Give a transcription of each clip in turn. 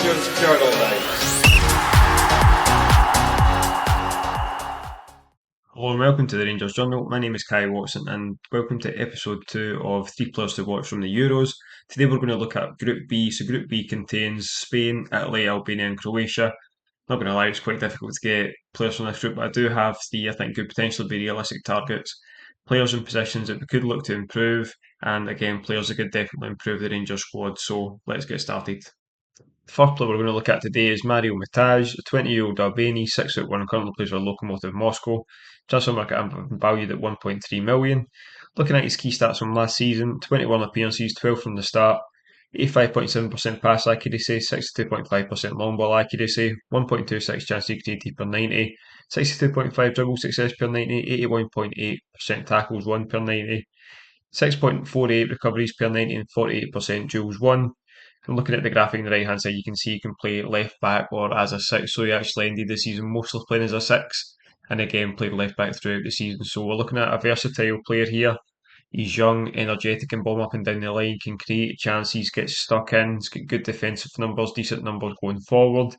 Rangers Journal. Hello and welcome to the Rangers Journal. My name is Kai Watson and welcome to episode 2 of 3 players to watch from the Euros. Today we're going to look at Group B. So Group B contains Spain, Italy, Albania and Croatia. Not going to lie, it's quite difficult to get players from this group, but I do have three I think could potentially be realistic targets. Players in positions that we could look to improve, and again, players that could definitely improve the Rangers squad. So let's get started. The first player we're going to look at today is Mario Mataj, a 20-year-old Albanian, 6'1", currently plays for Lokomotiv Moscow. Transfer market valued at 1.3 million. Looking at his key stats from last season, 21 appearances, 12 from the start, 85.7% pass accuracy, 62.5% long ball accuracy, 1.26 chances created per 90, 62.5 dribble success per 90, 81.8% tackles won per 90, 6.48 recoveries per 90 and 48% duels won. And looking at the graphic on the right hand side, you can see he can play left back or as a six. So he actually ended the season mostly playing as a six, and again played left back throughout the season. So we're looking at a versatile player here. He's young, energetic, and bomb up and down the line. Can create chances, gets stuck in. He's got good defensive numbers, decent numbers going forward.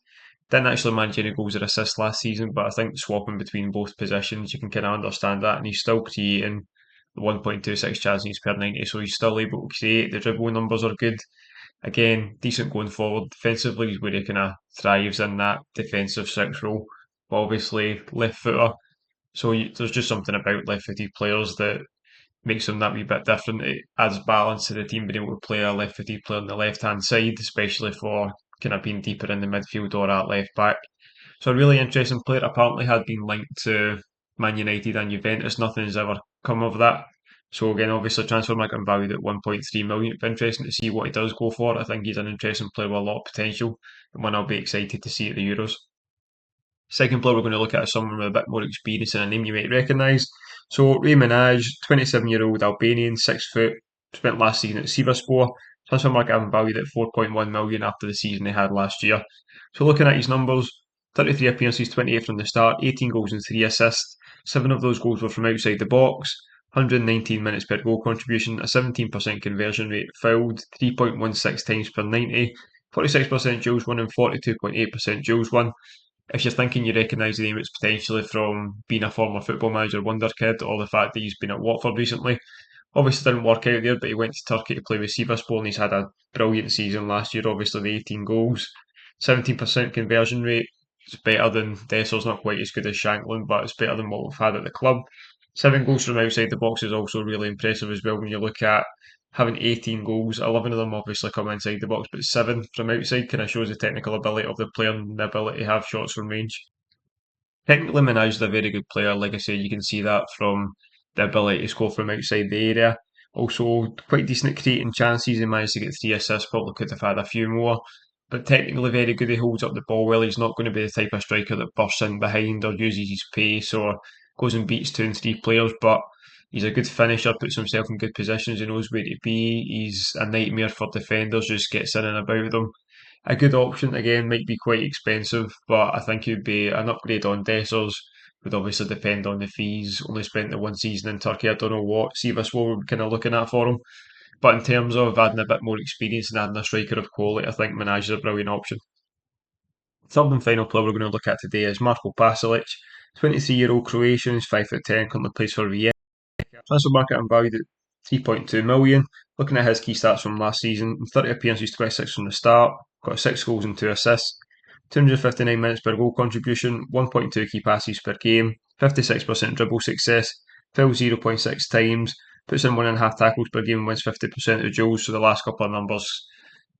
Didn't actually manage any goals or assists last season, but I think swapping between both positions, you can kind of understand that. And he's still creating 1.26 chances per 90, so he's still able to create. The dribble numbers are good. Again, decent going forward. Defensively is where he kind of thrives in that defensive six role. But obviously, left footer. So there's just something about left footed players that makes them that wee bit different. It adds balance to the team being able to play a left footed player on the left hand side, especially for kind of being deeper in the midfield or at left back. So a really interesting player. Apparently had been linked to Man United and Juventus. Nothing has ever come of that. So again, obviously transfer market valued at 1.3 million. It'd be interesting to see what he does go for. I think he's an interesting player with a lot of potential and one I'll be excited to see at the Euros. Second player we're going to look at is someone with a bit more experience and a name you might recognise. So Ray Minaj, 27-year-old Albanian, 6 foot, spent last season at Sivasspor. Transfer market having valued at 4.1 million after the season he had last year. So looking at his numbers, 33 appearances, 28 from the start, 18 goals and 3 assists. 7 of those goals were from outside the box. 119 minutes per goal contribution, a 17% conversion rate, fouled 3.16 times per 90, 46% duels won and 42.8% duels won. If you're thinking you recognise the name, it's potentially from being a former football manager wonder kid or the fact that he's been at Watford recently. Obviously didn't work out there, but he went to Turkey to play with Sivasspor and he's had a brilliant season last year. Obviously the 18 goals, 17% conversion rate. It's better than Desser's, not quite as good as Shanklin, but it's better than what we've had at the club. 7 goals from outside the box is also really impressive as well when you look at having 18 goals. 11 of them obviously come inside the box, but 7 from outside kind of shows the technical ability of the player and the ability to have shots from range. Technically, Minaj is a very good player. Like I say, you can see that from the ability to score from outside the area. Also, quite decent at creating chances. He managed to get 3 assists, probably could have had a few more. But technically, very good. He holds up the ball well. He's not going to be the type of striker that bursts in behind or uses his pace or goes and beats 2 and 3 players. But he's a good finisher, puts himself in good positions. He knows where to be. He's a nightmare for defenders, just gets in and about them. A good option again might be quite expensive, but I think it would be an upgrade on Dessers. Would obviously depend on the fees. Only spent the one season in Turkey. I don't know what Sivasspor were kind of looking at for him. But in terms of adding a bit more experience and adding a striker of quality, I think Minaj is a brilliant option. Third and final player we're going to look at today is Marko Pasalic, 23-year-old Croatian, he's 5'10", currently plays for Vienna. Transfer market and valued at 3.2 million. Looking at his key stats from last season, 30 appearances, 26 from the start, got 6 goals and 2 assists, 259 minutes per goal contribution, 1.2 key passes per game, 56% dribble success, fouls 0.6 times, puts in 1.5 tackles per game and wins 50% of duels. So the last couple of numbers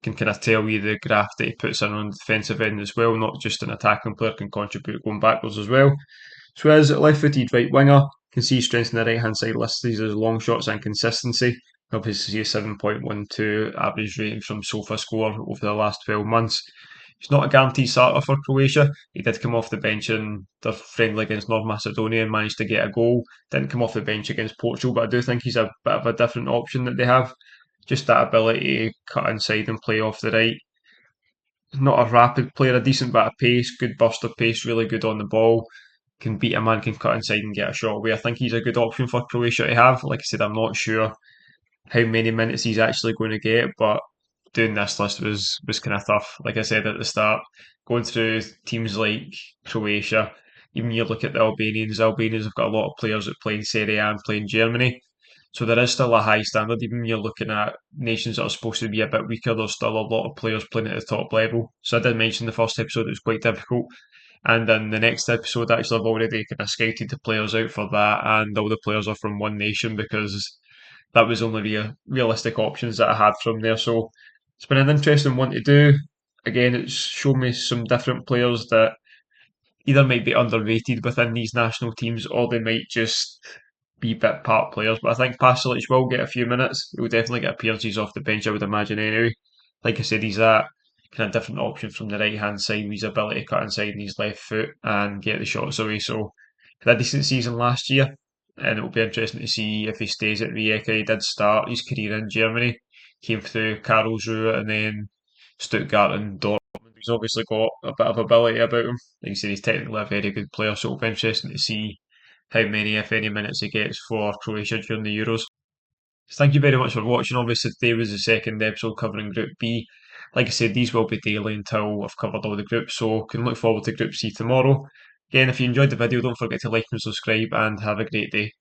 can kind of tell you the graph that he puts in on the defensive end as well, not just an attacking player, can contribute going backwards as well. So as a left-footed right winger, can see strengths on the right-hand side listed as long shots and consistency. Obviously, a 7.12 average rating from SofaScore over the last 12 months. He's not a guaranteed starter for Croatia. He did come off the bench in their friendly against North Macedonia and managed to get a goal. Didn't come off the bench against Portugal, but I do think he's a bit of a different option that they have. Just that ability to cut inside and play off the right. Not a rapid player, a decent bit of pace, good burst of pace, really good on the ball. Can beat a man, can cut inside and get a shot away. I think he's a good option for Croatia to have. Like I said, I'm not sure how many minutes he's actually going to get, but doing this list was kind of tough. Like I said at the start, going through teams like Croatia, even you look at the Albanians. The Albanians have got a lot of players that play in Serie A and play in Germany. So there is still a high standard. Even when you're looking at nations that are supposed to be a bit weaker, there's still a lot of players playing at the top level. So I did mention the first episode it was quite difficult. And then the next episode, actually, I've already kind of scouted the players out for that, and all the players are from one nation because that was only realistic options that I had from there. So it's been an interesting one to do. Again, it's shown me some different players that either might be underrated within these national teams or they might just be bit part players. But I think Pasalic will get a few minutes. He'll definitely get appearances off the bench, I would imagine, anyway. Like I said, he's that kind of different option from the right hand side with his ability to cut inside and his left foot and get the shots away. So, he had a decent season last year, and it will be interesting to see if he stays at Rijeka. He did start his career in Germany, came through Karlsruhe and then Stuttgart and Dortmund. He's obviously got a bit of ability about him. Like you said, he's technically a very good player, so it'll be interesting to see how many, if any, minutes he gets for Croatia during the Euros. So thank you very much for watching. Obviously, today was the second episode covering Group B. Like I said, these will be daily until I've covered all the groups, so can look forward to Group C tomorrow. Again, if you enjoyed the video, don't forget to like and subscribe, and have a great day.